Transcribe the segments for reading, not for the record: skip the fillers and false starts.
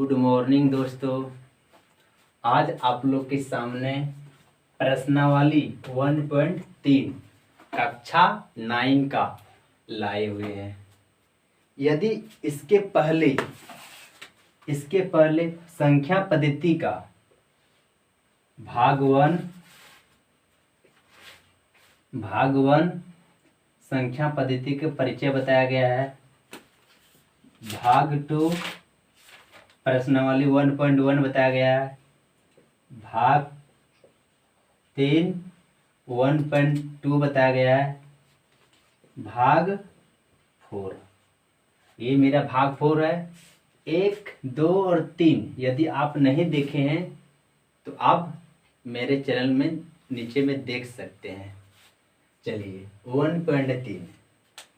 Good morning दोस्तों। आज आप लोग के सामने प्रश्नावली 1.3 कक्षा 9 का लाए हुए हैं। यदि इसके पहले संख्या पद्धति का भाग वन संख्या पद्धति के परिचय बताया गया है। भाग 2 प्रश्नावली 1.1 बताया गया है। भाग 3 1.2 बताया गया है। भाग 4 ये मेरा भाग 4 है। 1, 2 और 3 यदि आप नहीं देखे हैं तो आप मेरे चैनल में नीचे में देख सकते हैं। चलिए 1.3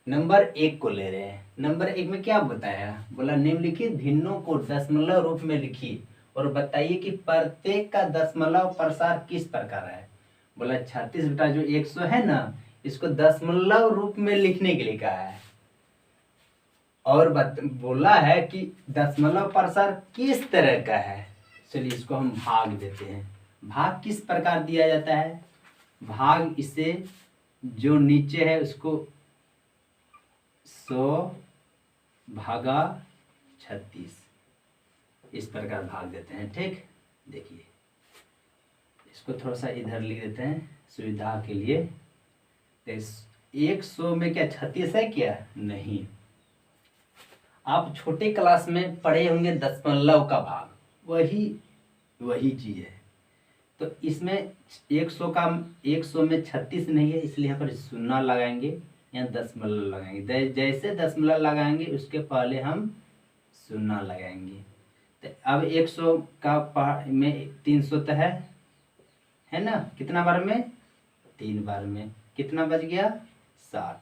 नंबर 1 को ले रहे हैं। नंबर 1 में क्या बताया? बोला निम्नलिखित भिन्नों को दशमलव रूप में लिखिए और बताइए कि प्रत्येक का दशमलव प्रसार किस प्रकार है। बोला 36 बटा जो 100 है ना, इसको दशमलव रूप में लिखने के लिए कहा है। और बोला है कि दशमलव प्रसार किस तरह का है। चलिए इसको हम भाग देते हैं। भाग किस प्रकार दिया जाता है? भाग इसे जो नीचे है उसको 100 भागा 36 इस प्रकार भाग देते हैं। ठीक, देखिए इसको थोड़ा सा इधर लिख देते हैं सुविधा के लिए। 100 में क्या 36 है क्या? नहीं। आप छोटे क्लास में पढ़े होंगे दशमलव का भाग, वही चीज है। तो इसमें 100 में 36 नहीं है, इसलिए यहाँ पर शून्य लगाएंगे, यहाँ दशमलव लगाएंगे। जैसे दशमलव लगाएंगे उसके पहले हम शून्य लगाएंगे। तो अब 100 का में 300 तो है ना, कितना बार में? 3 बार में। कितना बच गया? 60।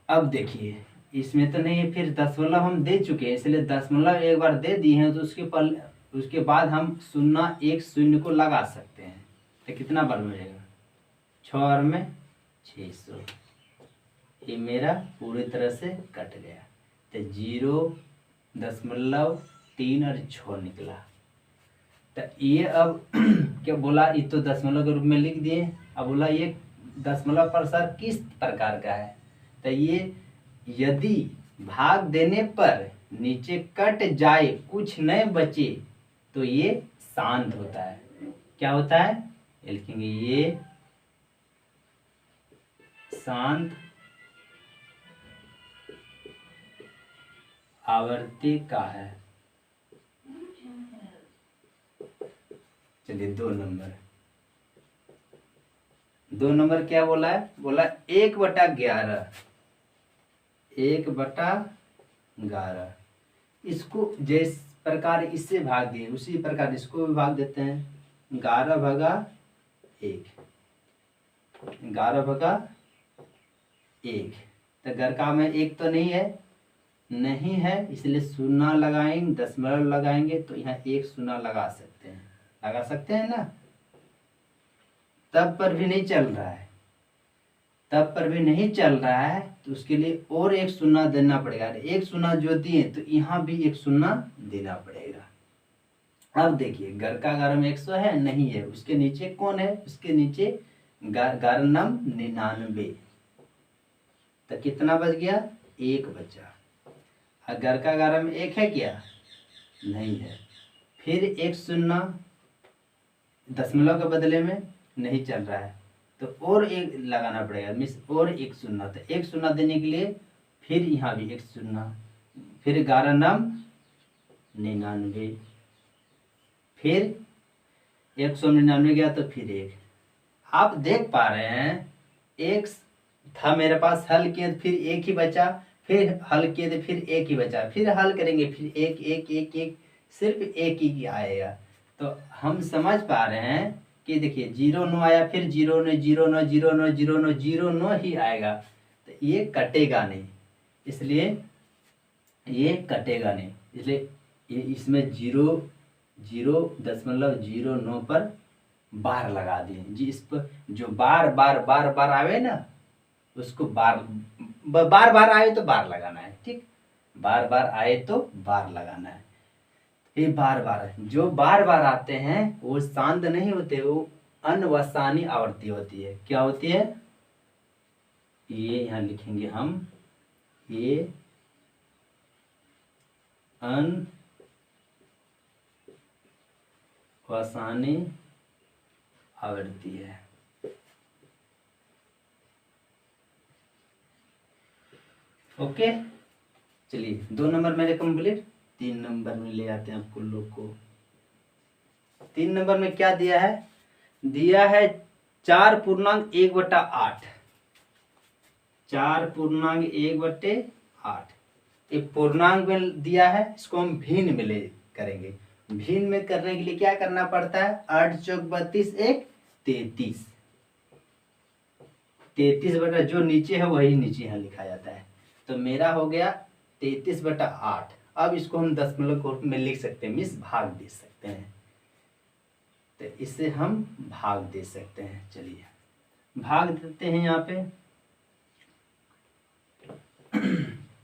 अब देखिए इसमें तो नहीं है, फिर दशमलव हम दे चुके हैं, इसलिए दशमलव एक बार दे दिए हैं तो उसके बाद हम 0 को लगा सकते हैं। तो कितना बार मिलेगा? 6 बार में 600। ये मेरा पूरी तरह से कट गया। तो 0.3 और 6 निकला। तो ये अब क्या बोला, ये तो दशमलव के रूप में लिख दिए। अब बोला ये दशमलव प्रसार किस प्रकार का है। तो ये यदि भाग देने पर नीचे कट जाए, कुछ न बचे, तो ये शांत होता है। क्या होता है? ये लिखेंगे ये शांत आवर्ती का है। चलिए 2 नंबर क्या बोला है? बोला 1/11। 1/11 इसको जिस प्रकार इससे भाग दिए उसी प्रकार इसको भी भाग देते हैं। 11/1 11/1। तो घर का में 1 तो नहीं है, इसलिए 0 लगाएंगे, दशमलव लगाएंगे तो यहाँ 1 0 लगा सकते हैं ना। तब पर भी नहीं चल रहा है तो उसके लिए और 1 0 देना पड़ेगा। 1 0 जो दिए तो यहाँ भी 1 0 देना पड़ेगा। अब देखिए घर का 11 में 100 है नहीं है, उसके नीचे कौन है? उसके नीचे 99। तो कितना बच गया? 1 बचा। घर का 11 में 1 है क्या? नहीं है। फिर 1 0 दशमलव के बदले में नहीं चल रहा है तो और 1 लगाना पड़ेगा, और 1 0। तो 1 0 देने के लिए फिर यहाँ भी 1 0, फिर 11 9 99, फिर 199 गया तो फिर 1। आप देख पा रहे हैं 1 था मेरे पास, हल किए फिर 1 ही बचा, फिर हल किए तो फिर 1 ही बचा, फिर हल करेंगे फिर 1 1 1 1, सिर्फ 1 ही आएगा। तो हम समझ पा रहे हैं कि देखिए 0 9 आया, फिर 0 9 0 9 0 9 0 9 0 9 ही आएगा। तो ये कटेगा नहीं, इसलिए ये इसमें 0.09 पर बार लगा दिए। जिस पर जो बार आवे ना, उसको बार आए तो बार लगाना है। ठीक, बार आए तो बार लगाना है। ये बार बार जो बार बार आते हैं वो शांत नहीं होते, वो अनवसानी आवर्ती होती है। क्या होती है? ये यहाँ लिखेंगे हम, ये अनवसानी आवृत्ति है। ओके, चलिए 2 नंबर मेरे कंप्लीट। 3 नंबर में ले आते हैं आपको लोग को। 3 नंबर में क्या दिया है? दिया है 4.1/8। 4.1/8 एक पूर्णांक में दिया है, इसको हम भिन्न में ले करेंगे। भिन्न में करने के लिए क्या करना पड़ता है? 8 चौक 32, 1 33। 33 बटा जो नीचे है वही नीचे यहाँ लिखा जाता है। तो मेरा हो गया 33/8। अब इसको हम दशमलव कोड में लिख सकते हैं, मिस भाग दे सकते हैं। तो इससे हम भाग दे सकते हैं। चलिए भाग देते हैं यहाँ पे।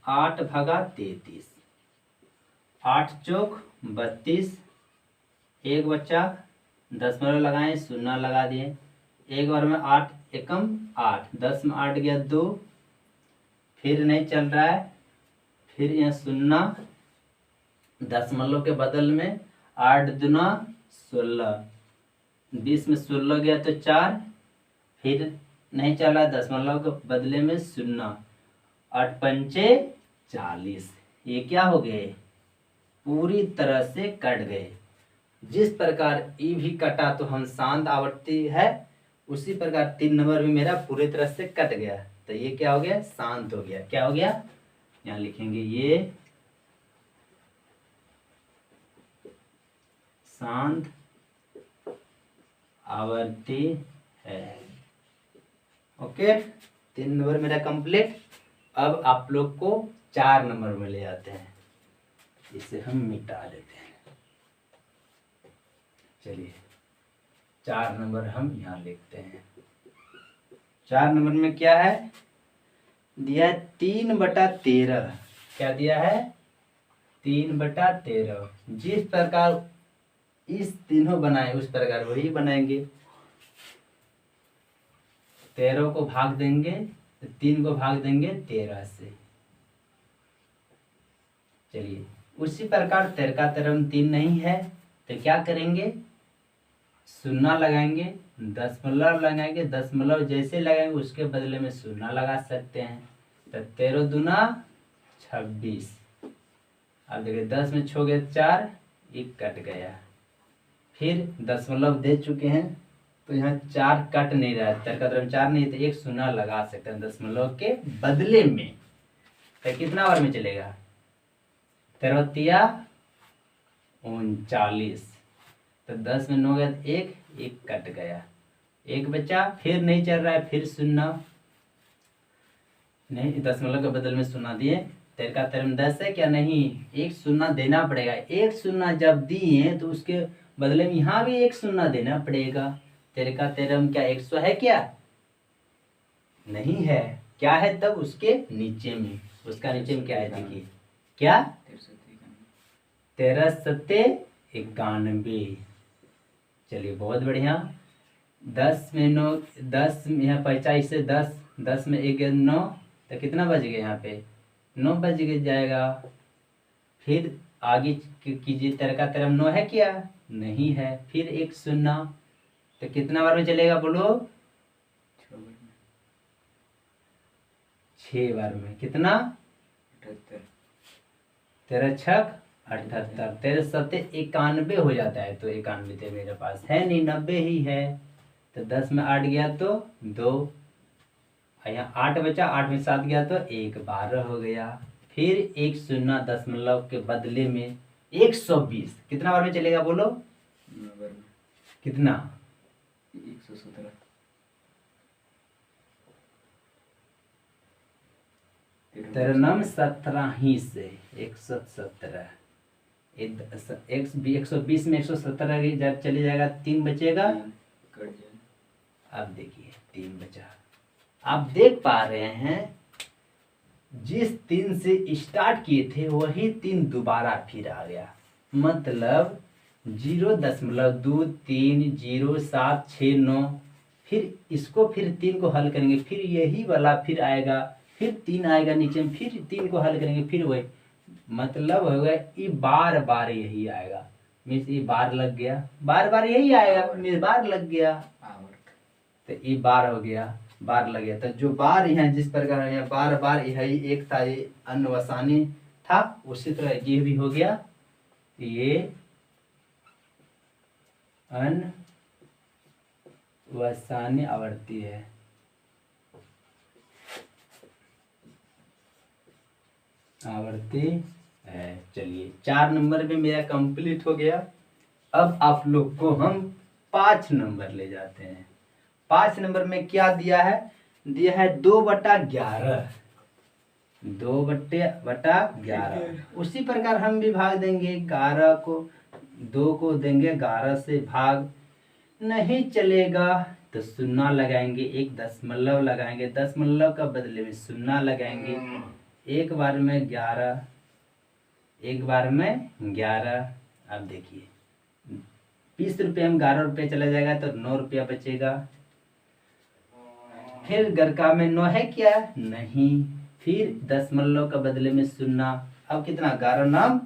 8 भागा 33, 8 चौक 32, 1 बचा, दशमलव लगाए, शून्य लगा दिए। एक बार में 8 एकम 8, 10 में 8 गया 2, फिर नहीं चल रहा है, फिर यहाँ शून्य, दशमलव के बदल में 8 दूना 16, 20 में 16 गया तो 4, फिर नहीं चला, दशमलव के बदले में शून्य, 8 पंचे 40। ये क्या हो गए? पूरी तरह से कट गए। जिस प्रकार ई भी कटा तो हम शांत आवर्ती है, उसी प्रकार 3 नंबर भी मेरा पूरी तरह से कट गया। तो ये क्या हो गया? शांत हो गया। क्या हो गया? यहाँ लिखेंगे ये शांत आवर्ती है। ओके, 3 नंबर मेरा कंप्लीट। अब आप लोग को 4 नंबर में ले आते हैं, इसे हम मिटा देते हैं। चलिए 4 नंबर हम यहाँ लिखते हैं। 4 नंबर में क्या है? दिया है 3/13। क्या दिया है? 3/13। जिस प्रकार इस तीनों बनाए उस प्रकार वही बनाएंगे। 13 को भाग देंगे तो 3 को भाग देंगे 13 से। चलिए उसी प्रकार 13 का 3 नहीं है तो क्या करेंगे? शून्य लगाएंगे, दशमलव लगाएंगे, दशमलव जैसे लगाएंगे उसके बदले में शून्य लगा सकते हैं। तो 13 दूना 26। अब देखिए 10 में 6 गए 4, 1 कट गया। फिर दशमलव दे चुके हैं तो यहाँ 4 कट नहीं रहा है, 4 नहीं तो 1 शून्य लगा सकते हैं दशमलव के बदले में। तो कितना बार में चलेगा? 13 39। तो 10 में 9 गया 1 कट गया, 1 बचा, फिर नहीं चल रहा है, फिर शून्य नहीं, दशमलव के बदल में शून्य दिए। 13 का 10 है क्या? नहीं, 1 शून्य देना पड़ेगा। 1 शून्य जब दिए तो उसके बदले में यहाँ भी 1 शून्य देना पड़ेगा। 13 का 13 क्या 100 है? क्या नहीं है? क्या है तब उसके नीचे में? उसका नीचे में क्या है? देखिए क्या 13 सत्ते 91। चलिए बहुत बढ़िया। 10 में 9, 10 यहाँ 50 से 10, 10 में 1 9, तो कितना बच गया? यहाँ पे 9 बच जाएगा। फिर आगे कीजिए। 13 का 9 है क्या? नहीं है। फिर 1 शून्य, तो कितना बार में चलेगा बोलो? 6 बार में। कितना? 13 छक 78, 13 सत्ते 91 हो जाता है। तो 91 तो मेरे पास है नहीं, 90 ही है। तो 10 में 8 गया तो 2, यहाँ 8 बचा, 8 में 7 गया तो 1 12 हो गया। फिर 1 शून्य दशमलव के बदले में 120। कितना बार में चलेगा बोलो? कितना? 117। तेरह नम 17 ही से 117। 120 में 117 जब चले जाएगा 3 बचेगा। अब देखिए 3 बचा। आप देख पा रहे हैं जिस 3 से स्टार्ट किए थे वही 3 दोबारा फिर आ गया। मतलब 0.230769। फिर इसको फिर 3 को हल करेंगे, फिर यही वाला फिर आएगा, फिर 3 आएगा नीचे में, फिर 3 को हल करेंगे, फिर वही, मतलब होगा ये बार बार यही आएगा। मीन्स ये बार लग गया, बार बार यही आएगा, मीन्स बार लग गया, तो ये बार हो गया, बार लग गया। तो जो बार यहाँ जिस प्रकार यहाँ बार बार यही एक था, ये अनवसानी था, उसी तरह ये भी हो गया, ये अनवसानी आवर्ती है। आवर्ती है। चलिए 4 नंबर में मेरा कंप्लीट हो गया। अब आप लोग को हम 5 नंबर ले जाते हैं। 5 नंबर में क्या दिया है? दिया है 2/11। 2/11। उसी प्रकार हम भी भाग देंगे, 11 को 2 को देंगे, 11 से भाग नहीं चलेगा तो शून्य लगाएंगे, एक दशमलव लगाएंगे, दशमलव का बदले में शून्य लगाएंगे। एक बार में 11, एक बार में 11। अब देखिए 20 रुपये में 11 रुपये चला जाएगा तो 9 रुपया बचेगा। फिर गरका में 9 है क्या? नहीं। फिर दशमलव का बदले में शून्य। अब कितना? 11 नाम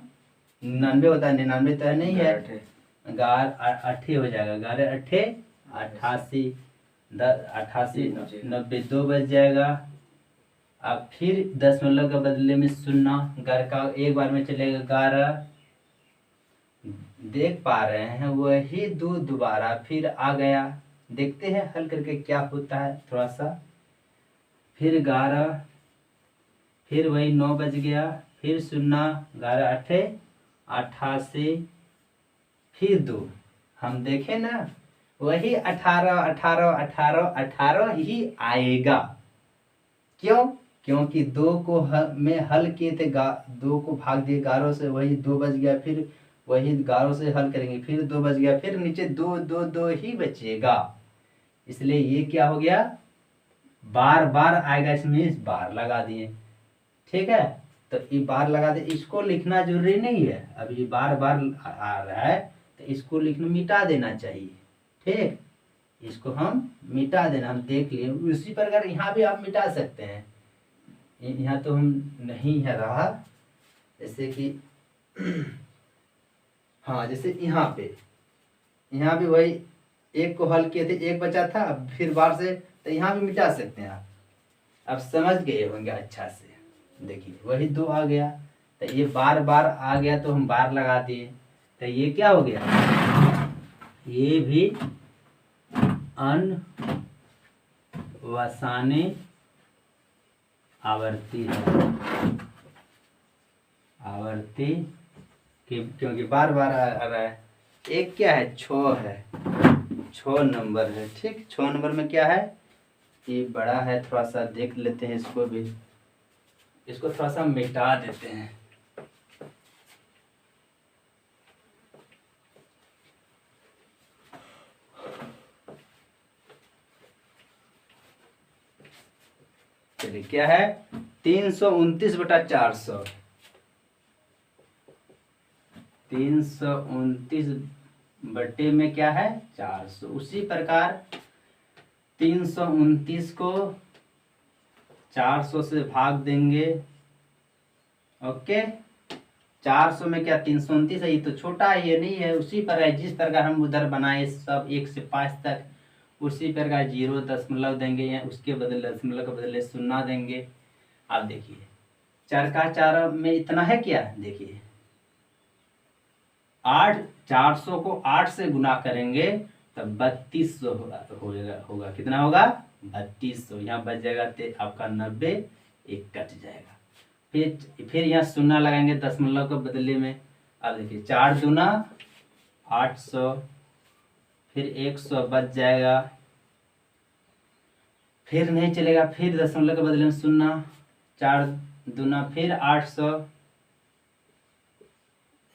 99 होता है, 99 तो है नहीं है, 8 हो जाएगा, 11 8 88, 88 90, 2 बच जाएगा। अब फिर दशमलव का बदले में शून्य, घर का एक बार में चलेगा 11। देख पा रहे हैं वही 2 दोबारा फिर आ गया। देखते हैं हल करके क्या होता है थोड़ा सा। फिर 11, फिर वही 9 बज गया, फिर शून्य, 11 8 88, फिर 2। हम देखें ना वही 18 18 18 18 ही आएगा। क्यों? क्योंकि 2 को में हल किए थे, 2 को भाग दिए 11 से, वही 2 बच गया, फिर वही 11 से हल करेंगे, फिर 2 बच गया, फिर नीचे 2 2 2 ही बचेगा। इसलिए ये क्या हो गया? बार बार आएगा, इसमें इस बार लगा दिए। ठीक है, तो ये बार लगा दे। इसको लिखना जरूरी नहीं है, अब ये बार बार आ रहा है तो इसको लिखना मिटा देना चाहिए। ठीक, इसको हम मिटा देना, हम देख लिए। उसी प्रकार यहाँ भी आप मिटा सकते हैं। यहाँ तो हम नहीं है रहा, जैसे कि हाँ, जैसे यहाँ पे, यहाँ भी वही 1 को हल किए थे, 1 बचा था, फिर बार से, तो यहाँ भी मिटा सकते हैं आप। अब समझ गए होंगे अच्छा से। देखिए वही 2 आ गया, तो ये बार बार आ गया तो हम बार लगा दिए, तो ये क्या हो गया? ये भी अनवसानी आवर्ती है। आवर्ती क्योंकि बार बार आ रहा है। एक क्या है? 6 है, 6 नंबर है। ठीक, 6 नंबर में क्या है? ये बड़ा है, थोड़ा सा देख लेते हैं इसको भी। इसको थोड़ा सा मिटा देते हैं। चलिए क्या है? 329/400। 329 बटे में क्या है? 400। उसी प्रकार 329 को 400 से भाग देंगे। ओके, 400 में क्या 329 है, ये तो छोटा है, ये नहीं है। उसी प्रकार जिस प्रकार हम उधर बनाए सब 1 से 5 तक, उसी प्रकार 0 दशमलव देंगे, या उसके बदले दशमलव के बदले शून्य देंगे। अब देखिए 4 का 4 में इतना है क्या? देखिए 8, 400 को 8 से गुना करेंगे तब 3200 होगा। कितना होगा? 3200। यहाँ बच जाएगा आपका 90, 1 कट जाएगा। फिर यहाँ शून्य लगाएंगे दशमलव के बदले में। अब देखिए 4 दूना 800, फिर 100 बच जाएगा, फिर नहीं चलेगा, फिर दशमलव के बदले में शून्य, 4 दूना फिर 800,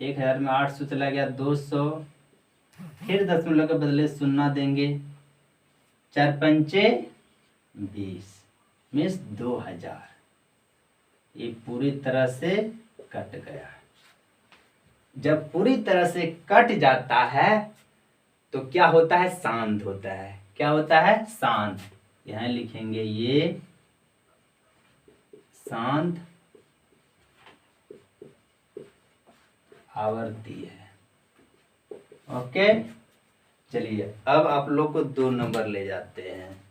1000 में 800 चला गया, 200, फिर दशमलव के बदले शून्य देंगे, 4 पंचे 20 मीन्स 2000। ये पूरी तरह से कट गया। जब पूरी तरह से कट जाता है तो क्या होता है? शांत होता है। क्या होता है? शांत। यहां लिखेंगे ये शांत आवर्ती है। ओके, चलिए अब आप लोग को 2 नंबर ले जाते हैं।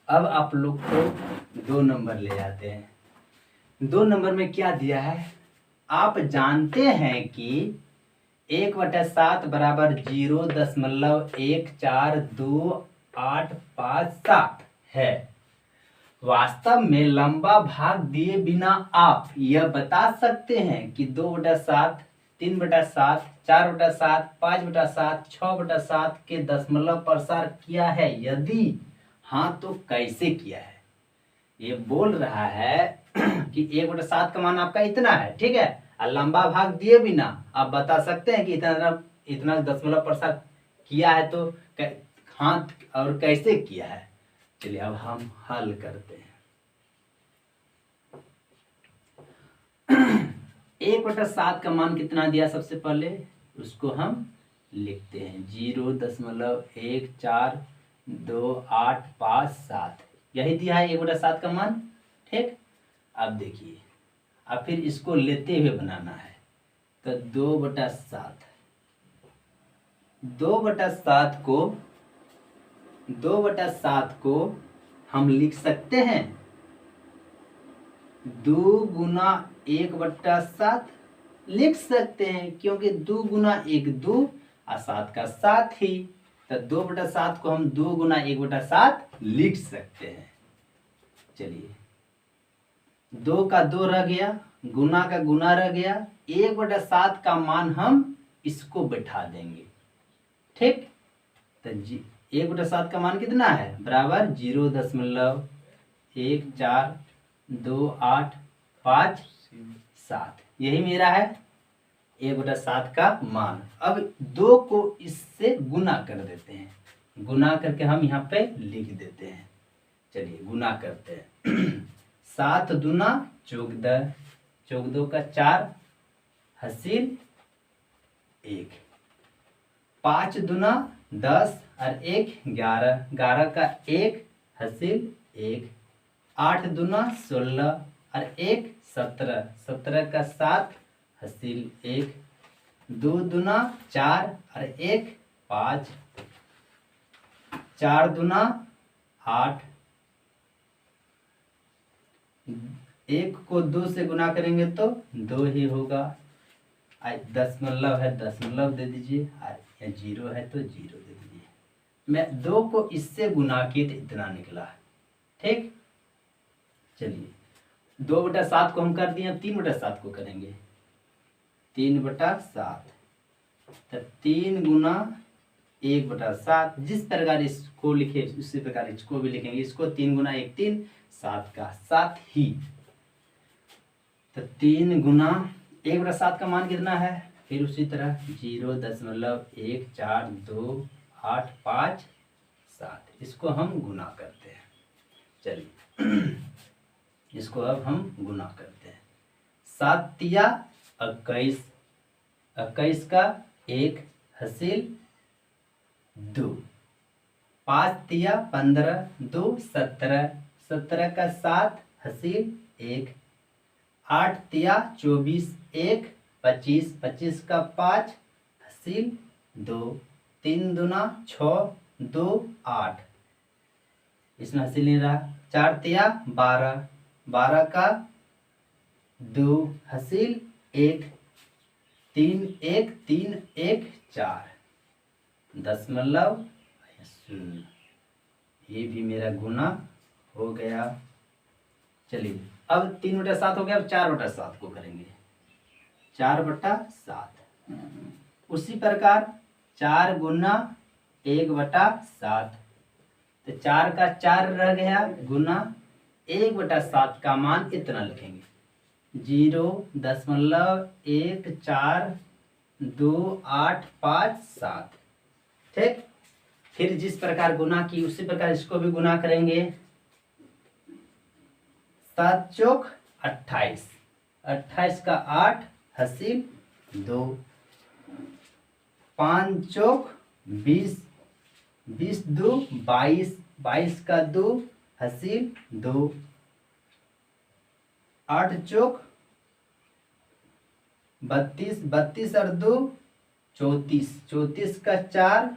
अब आप लोग को 2 नंबर ले जाते हैं। 2 नंबर में क्या दिया है? आप जानते हैं कि 1/7 बराबर 0.1428557 है। वास्तव में लंबा भाग दिए बिना आप यह बता सकते हैं कि 2/7, 3/7, 4/7, 5/7, 6/7 के दशमलव प्रसार किया है? यदि हाँ तो कैसे किया है? ये बोल रहा है कि 1/7 का मान आपका इतना है, ठीक है, और लंबा भाग दिए बिना आप बता सकते हैं कि इतना दशमलव प्रसार किया है, तो हाँ और कैसे किया है? चलिए अब हम हल करते हैं। 1/7 का मान कितना दिया? सबसे पहले उसको हम लिखते हैं 0.1428557, यही दिया है 1/7 का मान, ठीक। अब देखिए, अब फिर इसको लेते हुए बनाना है, तो 2/7 को हम लिख सकते हैं 2 गुना 1/7 लिख सकते हैं, क्योंकि 2 गुना 1 2 और 7 का 7 ही, तो 2/7 को हम 2 गुना 1/7 लिख सकते हैं। चलिए, 2 का 2 रह गया, गुना का गुना रह गया, 1/7 का मान हम इसको बैठा देंगे, ठीक। तो 1/7 का मान कितना है? बराबर 0.1428557, यही मेरा है 1/7 का मान। अब 2 को इससे गुना कर देते हैं, गुना करके हम यहाँ पे लिख देते हैं। चलिए गुना करते हैं। 7 दूना 14, 14 का 4 हासिल 1, 5 दूना 10 और 1 11, 11 का 1 हासिल 1, 8 दूना 16 और 1 17, 17 का 7 हासिल 1, 2 दूना 4 और 1 5, 4 दूना 8, 1 को 2 से गुना करेंगे तो 2 ही होगा। दशमलव है दशमलव दे दीजिए, या 0 है तो 0 दे दीजिए। मैं 2 को इससे गुना किए तो इतना निकला, ठीक। चलिए 2/7 को हम कर दिए, 3/7 को करेंगे। 3/7, तो 3 गुना 1/7, जिस प्रकार इसको लिखे उसी प्रकार इसको भी लिखेंगे। इसको 3 गुना 1 3, 7 का 7 ही, तो 3 गुना 1/7 का मान कितना है? फिर उसी तरह 0.1428557, इसको हम गुना करते हैं। चलिए इसको अब हम गुना करते हैं। 7 तिया 21, 21 का 1 हासिल 2, 5 तिया 15, 2 17, 17 का 7 हासिल 1, 8 तिया 24, 1 25, 25 का 5 हासिल 2, 3 दूना 6, 2 8, इसमें हासिल नहीं रहा। 4 तिया 12, 12 का 2 हासिल 1, 3 1 3 1 4, दशमलव 0, ये भी मेरा गुना हो गया। चलिए अब 3/7 हो गया, अब 4/7 को करेंगे। 4/7, उसी प्रकार 4 गुना 1/7, तो 4 का 4 रह गया, गुना 1/7 का मान इतना लिखेंगे 0.1428557, ठीक। फिर जिस प्रकार गुना की उसी प्रकार इसको भी गुना करेंगे। 7 चौक 28, 28 का 8 हासिल 2, 5 चौक 20, 20 दो 22, 22 का 2 हासिल 2, 8 चौक 32, 32 और 2 34, 34 का 4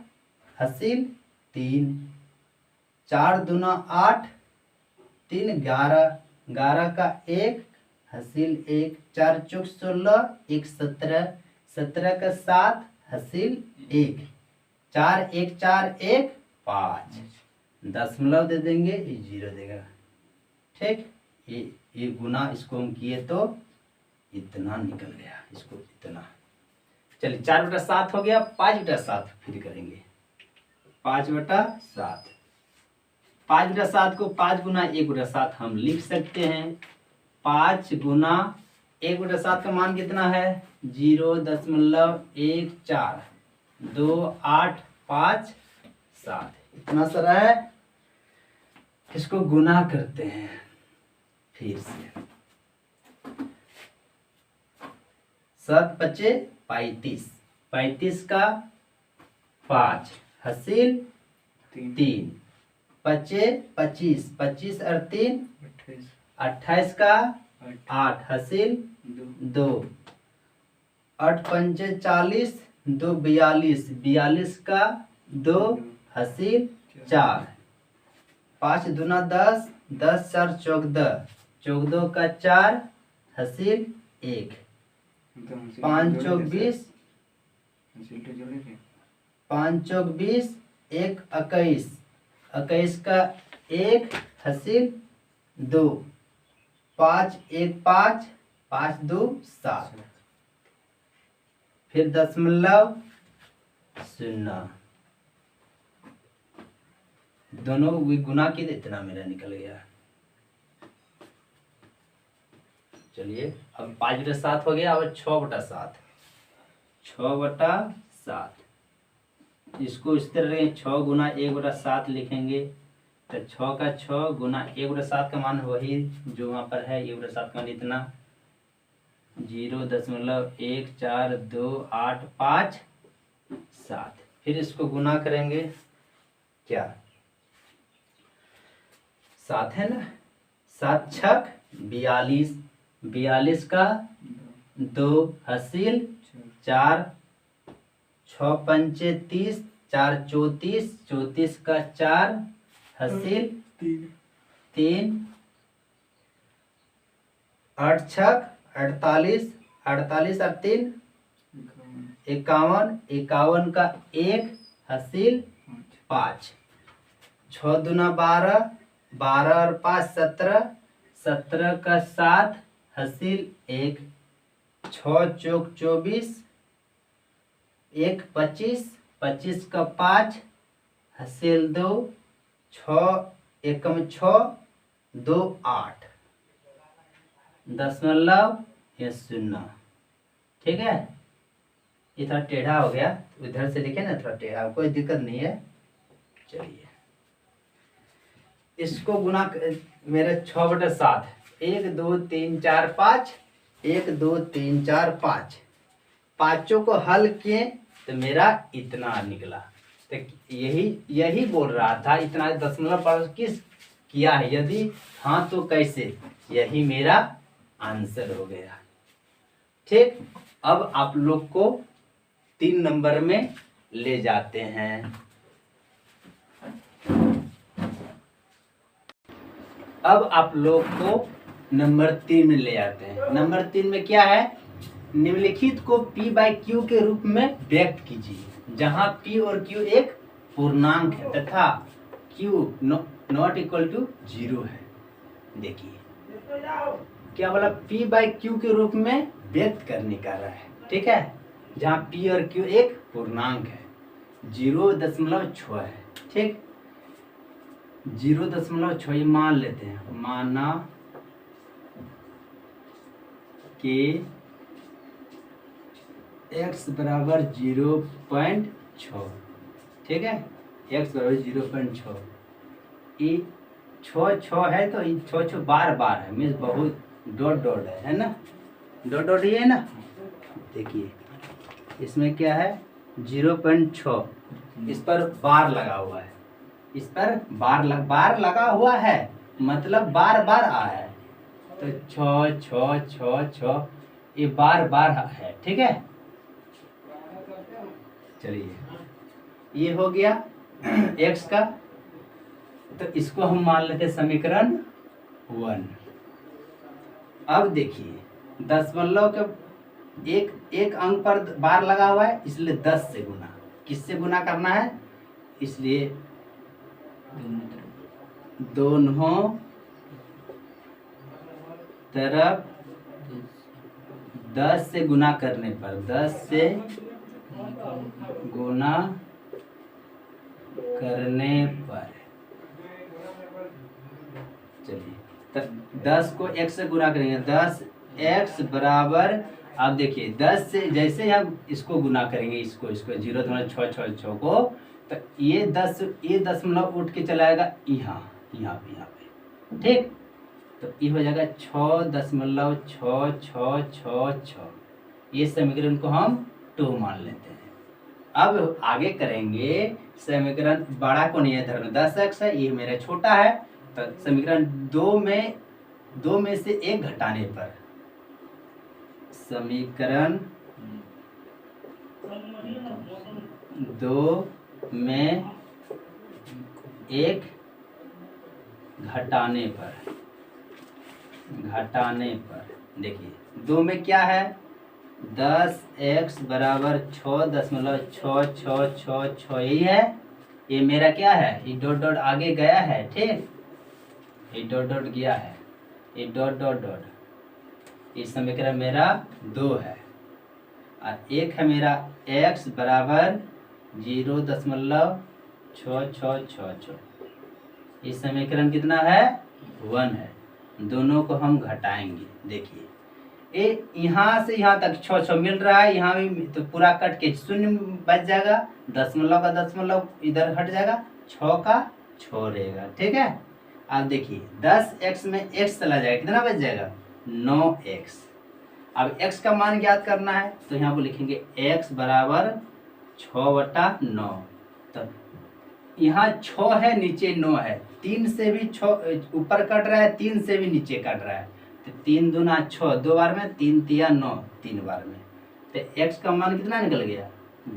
हासिल 3, 4 दूना 8, 3 11, 11 का 1 हासिल 1, 4 चौक 16, 1 17, 17 का 7 हासिल 1, 4 1 4 1 5, दशमलव दे देंगे, ये 0 देगा। ठीक, ये गुना इसको हम किए तो इतना निकल गया, इसको इतना। चलिए 4/7 हो गया, 5/7 फिर करेंगे। 5/7, 5/7 को 5 गुना 1/7 हम लिख सकते हैं। 5 गुना 1/7 का मान कितना है? 0.14, 2 8 5 7, इतना सारा है। इसको गुना करते हैं फिर से। 7 पचे 35, 35 का 5 हासिल 3, पचे 25, 25 और 3 28 का 8 हासिल 2, 8 पंचे 40, 2 42, 42 का 2 हासिल 4, 5 दूना 10, 10 4 14, 14 का 4 हासिल 1, 5 चौक 20, 5 चौक 20, 1 21, 21 का 1 हासिल 2, 5 1 5, 5 2 7, फिर दशमलव 0, दोनों गुना की इतना मेरा निकल गया। चलिए अब 5/7 हो गया। अब 6/7, 6/7 इसको इस तरह 6 गुना 1/7 लिखेंगे तो 6 का 6 गुना 1/7 का मान वही जो वहाँ पर है। 1/7 का मान इतना 0.142857। फिर इसको गुना करेंगे, क्या 7 है ना, 7 छक 42, 42 का 2 हासिल 4, 6 पंचे 30, 4 34, 34 का 4 हासिल 3, 8 छक 48, 48 और 3 51, 51 का 1 हासिल 5, 6 दूना 12, 12 और 5 17, 17 का 7 हासिल 1, 6 चौक 24, 1 25, 25 का 5 हासिल 2, 6 एकम 6, 2 8, दशमलव 0। ठीक है, ये थोड़ा टेढ़ा हो गया, इधर से लिखे ना थोड़ा टेढ़ा, कोई दिक्कत नहीं है। चलिए इसको गुना मेरे 6/7, 1 2 3 4 5, 1 2 3 4 5, पांचों को हल किए तो मेरा इतना निकला। तो यही बोल रहा था, इतना दशमलव पर किस किया है, यदि हाँ तो कैसे, यही मेरा आंसर हो गया। ठीक, अब आप लोग को 3 नंबर में ले जाते हैं। अब आप लोग को नंबर 3 में ले आते हैं। नंबर 3 में क्या है, निम्नलिखित को P/Q के रूप में व्यक्त कीजिए, जहां P और Q एक पूर्णांक है तथा Q नॉट इक्वल टू 0 है। देखिए क्या बोला, P/Q के रूप में व्यक्त करने का रहा है। ठीक है, जहां P और Q एक पूर्णांक है, 0.6 है। ठीक, 0.6 ये मान लेते हैं, माना कि x बराबर 0.6। ठीक है, x बराबर 0.6, छो छो है तो छो छो बार बार है, मीन्स बहुत डॉट डॉट है ना, डॉट डॉट ये है ना। देखिए इसमें क्या है 0.6, इस पर बार लगा हुआ है, इस पर बार लगा हुआ है, मतलब बार बार आ है, तो छ छ छ छ ये बार बार है, ठीक है। चलिए ये हो गया x का, तो इसको हम मान लेते हैं समीकरण 1। अब देखिए दशमलव के एक अंक पर बार लगा हुआ है, इसलिए 10 से गुना, किससे गुना करना है, इसलिए दोनों तरफ 10 से गुना करने पर, 10 से गुना करने पर, चलिए तब 10 को x से गुना करेंगे, 10x बराबर, आप देखिए 10 से जैसे ही हम इसको गुना करेंगे, इसको 0.6 को, तो ये 10 ये दशमलव उठ के चला जाएगा यहाँ पे, ठीक। तो ये हो जाएगा 6.666, ये समीकरण को हम 2 मान लेते हैं। अब आगे करेंगे, समीकरण बड़ा को नहीं है धरना, 10x है, ये मेरा छोटा है, तो समीकरण 2 में से 1 घटाने पर, समीकरण 2 में 1 घटाने पर देखिए 2 में क्या है, 10x बराबर 6.666 यही है, ये मेरा क्या है, ये डॉट डॉट आगे गया है, ठीक, ये डॉट डॉट गया है, ये डॉट डॉट डॉट, इस समीकरण मेरा 2 है, और एक है मेरा x बराबर 0.666, इस समीकरण कितना है 1 है, दोनों को हम घटाएंगे। देखिए ये यहाँ से यहाँ तक 6 मिल रहा है, यहाँ भी तो पूरा कट के 0 बच जाएगा, दशमलव का दशमलव इधर हट जाएगा, 6 का 6 रहेगा, ठीक है। अब देखिए 10x में x चला जाएगा, कितना बच जाएगा 9x। अब x का मान ज्ञात करना है, तो यहाँ को लिखेंगे x बराबर 6/9, तो यहाँ 6 है, नीचे 9 है, 3 से भी 6 ऊपर कट रहा है, 3 से भी नीचे कट रहा है, तो 3 दूना 6, 2 बार में, 3 तिया 9, 3 बार में, तो x का मान कितना निकल गया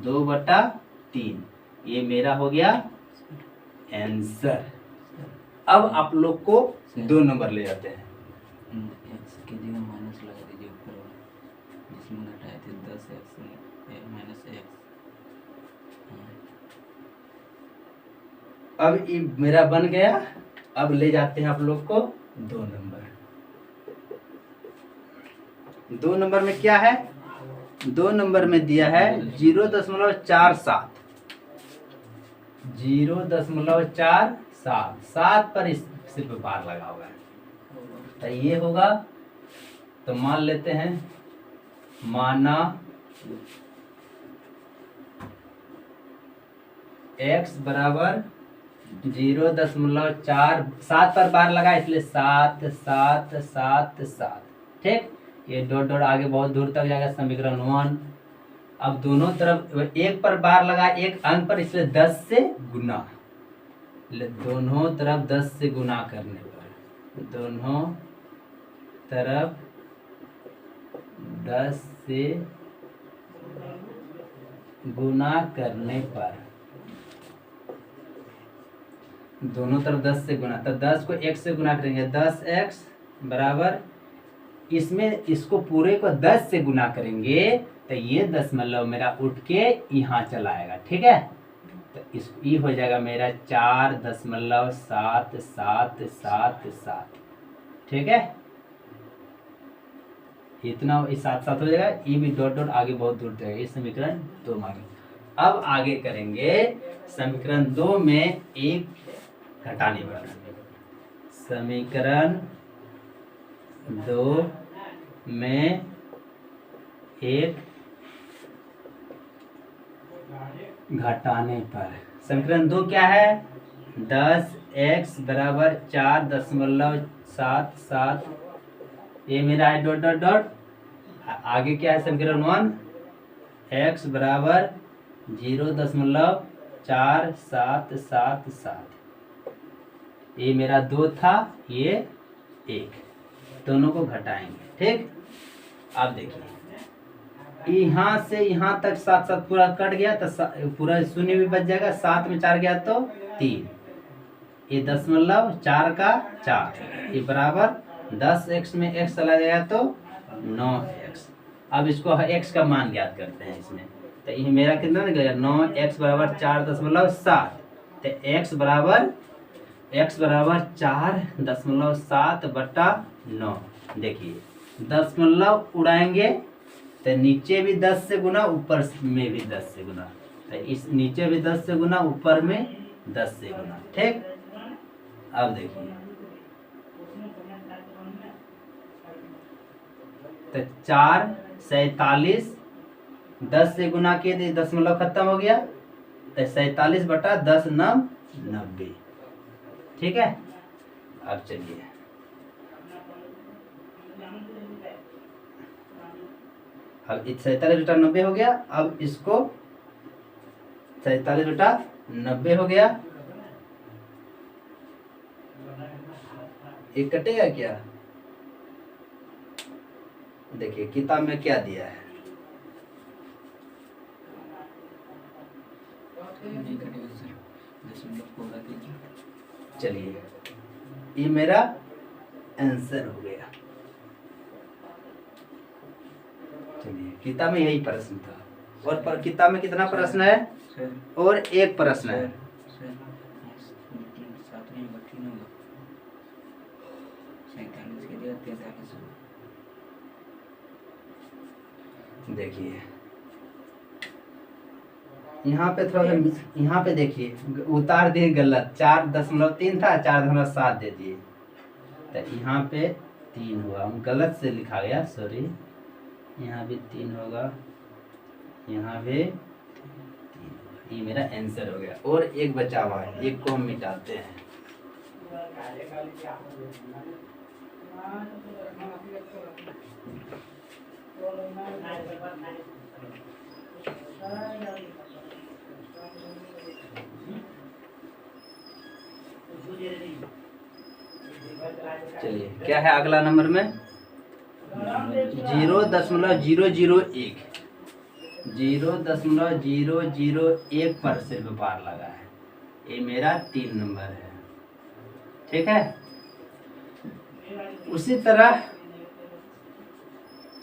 2/3, ये मेरा हो गया आंसर। अब आप लोग को 2 नंबर ले जाते हैं, एक्स की जगह माइनस लगा दीजिए ऊपर वाला, जिसमें घटाए थे 10x माइनस x। अब ये मेरा बन गया। अब ले जाते हैं आप लोग को 2 नंबर। 2 नंबर में क्या है, 2 नंबर में दिया है 0.47, 0.47, 7 पर सिर्फ बार लगा हुआ है, तो ये होगा, तो मान लेते हैं, माना x बराबर 0.4, 7 पर बार लगा, इसलिए 7 7 7 7, ठीक। ये डॉट डॉट आगे बहुत दूर तक जाएगा, समीकरण 1। अब दोनों तरफ 1 पर बार लगा, 1 अंक पर, इसलिए 10 से गुना, दोनों तरफ 10 से गुना करने पर, दोनों तरफ 10 से गुना करने पर, दोनों तरफ 10 से गुना, तो 10 को 1 से गुना करेंगे, 10x बराबर, इसमें इसको पूरे को 10 से गुना करेंगे, तो ये दशमलव मेरा उठ के यहाँ चला आएगा, ठीक है। तो ये हो जाएगा मेरा 4.77777, ठीक है। इतना इस साथ साथ हो जाएगा, ये भी डॉट डॉट आगे बहुत दूर जाएगा, ये समीकरण 2 मांगे। अब आगे करेंगे समीकरण 2 में 1 घटाने पर, समीकरण 2 में 1 घटाने पर, समीकरण 2 क्या है, 10 x बराबर 4.77, ये मेरा है डॉट डॉट डॉट। आगे क्या है समीकरण 1, x बराबर 0.4777, ये मेरा 2 था, ये 1, दोनों को घटाएंगे। ठीक, अब देखिए यहाँ से यहाँ तक 7 7 पूरा कट गया तो पूरा शून्य भी बच जाएगा, 7 में 4 गया तो 3, ये 0.4 का 4, ये बराबर 10x में x चला गया तो 9x। अब इसको x का मान ज्ञात करते हैं इसमें, तो ये मेरा कितना निकलेगा 9x बराबर 4.7, तो x बराबर 4.7/9। देखिए दशमलव उड़ाएंगे तो नीचे भी 10 से गुना, ऊपर में भी 10 से गुना, तो इस नीचे भी 10 से गुना, ऊपर में 10 से गुना। ठीक, अब देखिए तो 4 47, 10 से गुना किए तो दशमलव खत्म हो गया, तो 47/10 90। ठीक है, अब चलिए अब 47/90 हो गया। अब इसको 47/90 हो गया, ये कटेगा क्या? देखिए किताब में क्या दिया है, नहीं कटेगा सर, 10 पूरा कीजिए। चलिए ये मेरा आंसर हो गया। चलिए किताब में यही प्रश्न था, और किताब में कितना प्रश्न है? सर और एक प्रश्न है। सर 7 नहीं 32 होगा, 47 के दिया 43 होगा। देखिए यहाँ पे थोड़ा सा, यहाँ पे देखिए उतार दिए गलत, 4.3 था, 4.7 दे दिए, तो यहाँ पे 3 हुआ, गलत से लिखा गया, सॉरी। यहाँ भी 3 होगा, यहाँ भी 3 होगा, ये मेरा आंसर हो गया। और एक बचा हुआ है, एक को हम मिटाते हैं। चलिए क्या है अगला नंबर में? 0.001, 0.001 पर सिर्फ बार लगा है, ये मेरा 3 नंबर है। ठीक है, उसी तरह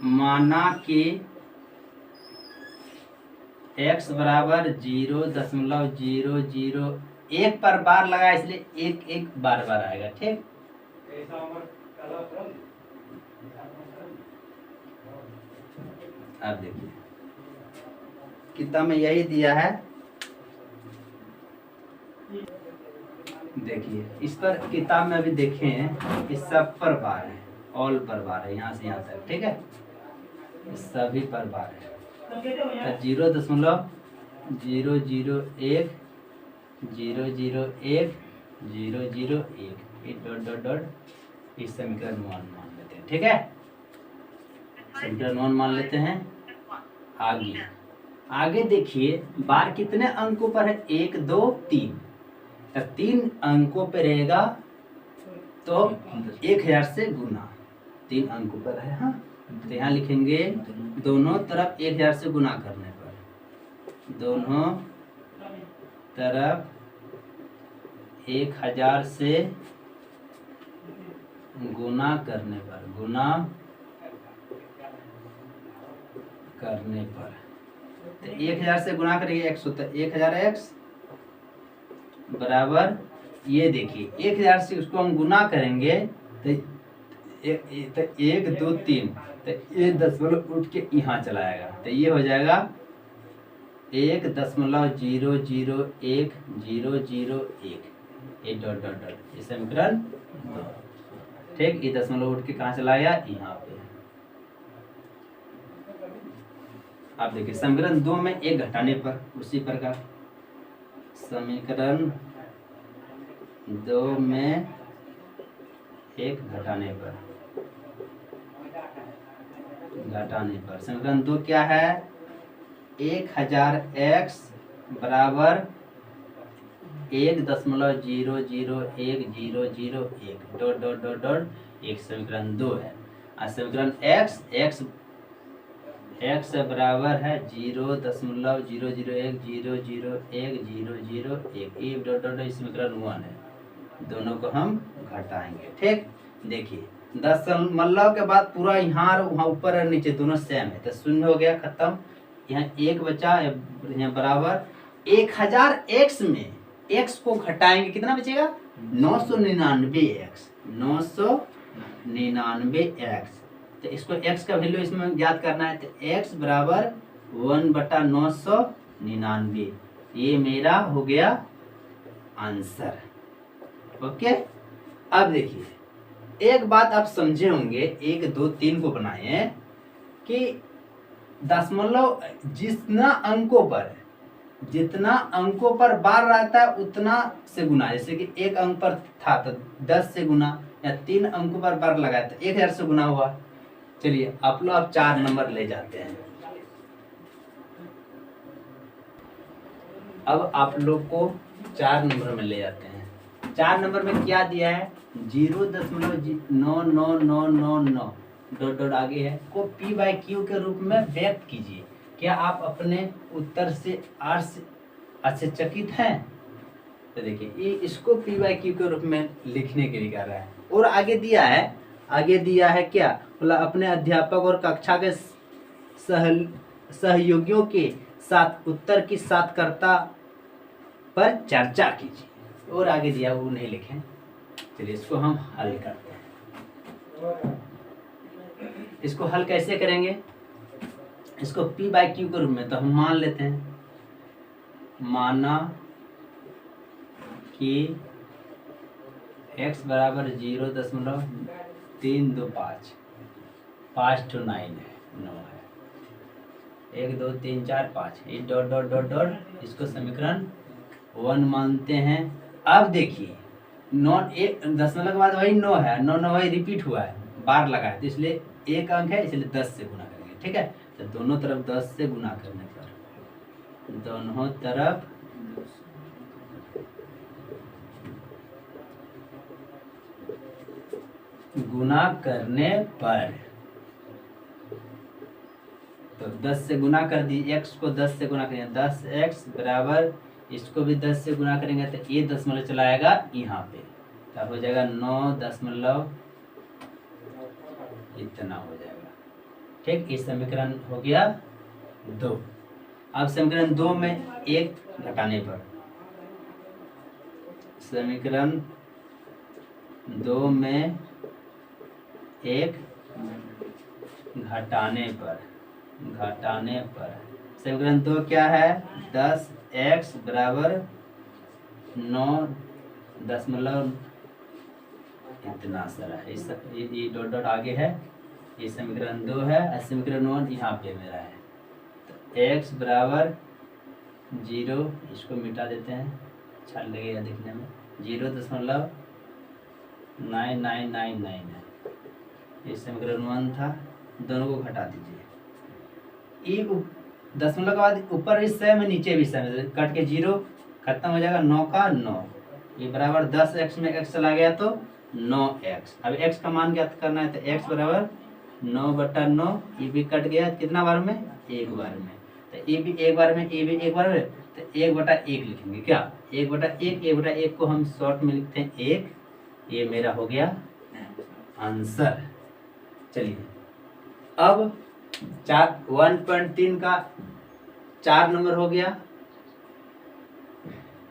माना कि x बराबर 0.001 पर बार लगा, इसलिए एक एक बार बार आएगा। ठीक, अब देखिए किताब में यही दिया है। देखिए इस पर किताब में अभी देखें, इस सब पर बार है, ऑल पर बार है, यहाँ से यहाँ तक। ठीक है, इस सभी पर बार है, तो 0.001 001 001 ये डॉट डॉट डॉट, इस समीकरण 1 मान लेते हैं। ठीक है, समीकरण 1 मान लेते हैं। आगे देखिए बार कितने अंकों पर है? 1 2 3, तो 3 अंकों पे रहेगा, तो 1000 से गुना 3 अंकों पर है। हाँ, तो यहाँ लिखेंगे दोनों तरफ 1000 से गुना करने पर, दोनों तरफ 1000 से गुना करने पर, तो 1000 से गुना करेंगे x होता है 1000x बराबर, ये देखिए 1000 से उसको हम गुना करेंगे तो 1 2 3, तो ये दशमलव उठ के यहाँ चला आएगा, तो ये हो जाएगा 1.001 ये डॉट डॉट डॉट, ये समीकरण 2। ठीक, ये दशमलव उठ के कहाँ चला गया? यहाँ पे। आप देखिए समीकरण 2 में 1 घटाने पर उसी प्रकार, समीकरण 2 में 1 घटाने पर समीकरण 2 क्या है? 1000x बराबर 1.0010001 डॉट डॉट डॉट डॉट एक समीकरण 2 है। और समीकरण x बराबर है 0.001001001 ये डॉट डॉट समीकरण 1 है। दोनों को हम घटाएंगे। ठीक, देखिए 10 के बाद पूरा यहाँ और वहाँ ऊपर और नीचे दोनों सेम है, तो 0 हो गया, खत्म। यहाँ 1 बचा, यहाँ बराबर 1000x में x को घटाएंगे, कितना बचेगा? 999x 999x। तो इसको x का वैल्यू इसमें याद करना है, तो x बराबर 1/999। ये मेरा हो गया आंसर। ओके, अब देखिए एक बात आप समझे होंगे, 1 2 3 को बनाए हैं कि दशमलव जितना अंकों पर बार रहता है उतना से गुना। जैसे कि 1 अंक पर था तो 10 से गुना, या 3 अंकों पर बार लगाया तो 1000 से गुना हुआ। चलिए आप लोग अब 4 नंबर ले जाते हैं। अब आप लोग को 4 नंबर में ले जाते हैं। 4 नंबर में क्या दिया है? 0.99999 डॉट डॉट आगे है को p/q के रूप में व्यक्त कीजिए। क्या आप अपने उत्तर से आश्चर्यचकित हैं? तो देखिए ये इसको p/q के रूप में लिखने के लिए कह रहा है। और आगे दिया है क्या? बोला अपने अध्यापक और कक्षा के सहयोगियों के साथ उत्तर की सार्थकता पर चर्चा कीजिए। और आगे दिया वो नहीं लिखें। चलिए इसको हम हल करते हैं। इसको हल कैसे करेंगे? इसको p/q के रूप में तो हम मान लेते हैं, माना कि x बराबर 0.325 5 to 9 है, 9 है, 1 2 3 4 5 ये डॉट डॉट डॉट डॉट इसको समीकरण 1 मानते हैं। अब देखिए 9 एक दशमलव के बाद वही 9 है, 9 9 वही रिपीट हुआ है, बार लगा है, तो इसलिए 1 अंक है, इसलिए 10 से गुना करेंगे। ठीक है, तो दोनों तरफ 10 से गुना करने पर दोनों तरफ गुना करने पर तो 10 से गुना कर दी, x को 10 से गुना करेंगे, 10x बराबर इसको भी 10 से गुना करेंगे तो ये दशमलव चलाएगा यहाँ पे, तब हो जाएगा 9 दशमलव इतना हो जाएगा। ठीक, इस समीकरण हो गया 2। अब समीकरण 2 में 1 घटाने पर, समीकरण 2 में 1 घटाने पर समीकरण 2 क्या है? 10x बराबर 9 दशमलव इतना सारा, ये डॉट डॉट आगे है, ये समीकरण 2 है, समीकरण 1 यहाँ पे मेरा है। तो x बराबर 0, इसको मिटा देते हैं, अच्छा लगेगा देखने में, 0.9999 है, ये समीकरण 1 था, दोनों को घटा दीजिए। ये दशमलव के बाद ऊपर भी सेम है, नीचे भी सेम है, कट के 0 खत्म हो जाएगा, 9 का 9, ये बराबर 10x में x चला गया तो 9x। अब x का मान ज्ञात करना है, तो x बराबर 9/9, ये भी कट गया कितना बार में? 1 बार में, तो ये भी 1 बार में, ये भी 1 बार में, तो 1/1 लिखेंगे। क्या 1/1 को हम शॉर्ट में लिखते हैं 1, ये मेरा हो गया आंसर। चलिए अब 1.3 का 4 नंबर हो गया,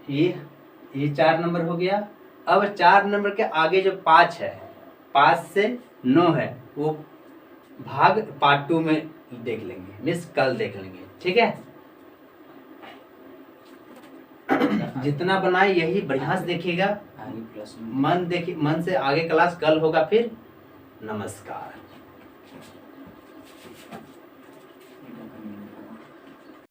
ये 4 नंबर हो गया। अब 4 नंबर के आगे जो 5 है, 5 से 9 है, वो भाग पार्ट 2 में देख लेंगे, मिस कल देख लेंगे। ठीक है, जितना बनाए यही बढ़िया से देखिएगा, आगे प्लस मन से आगे क्लास कल होगा। फिर नमस्कार।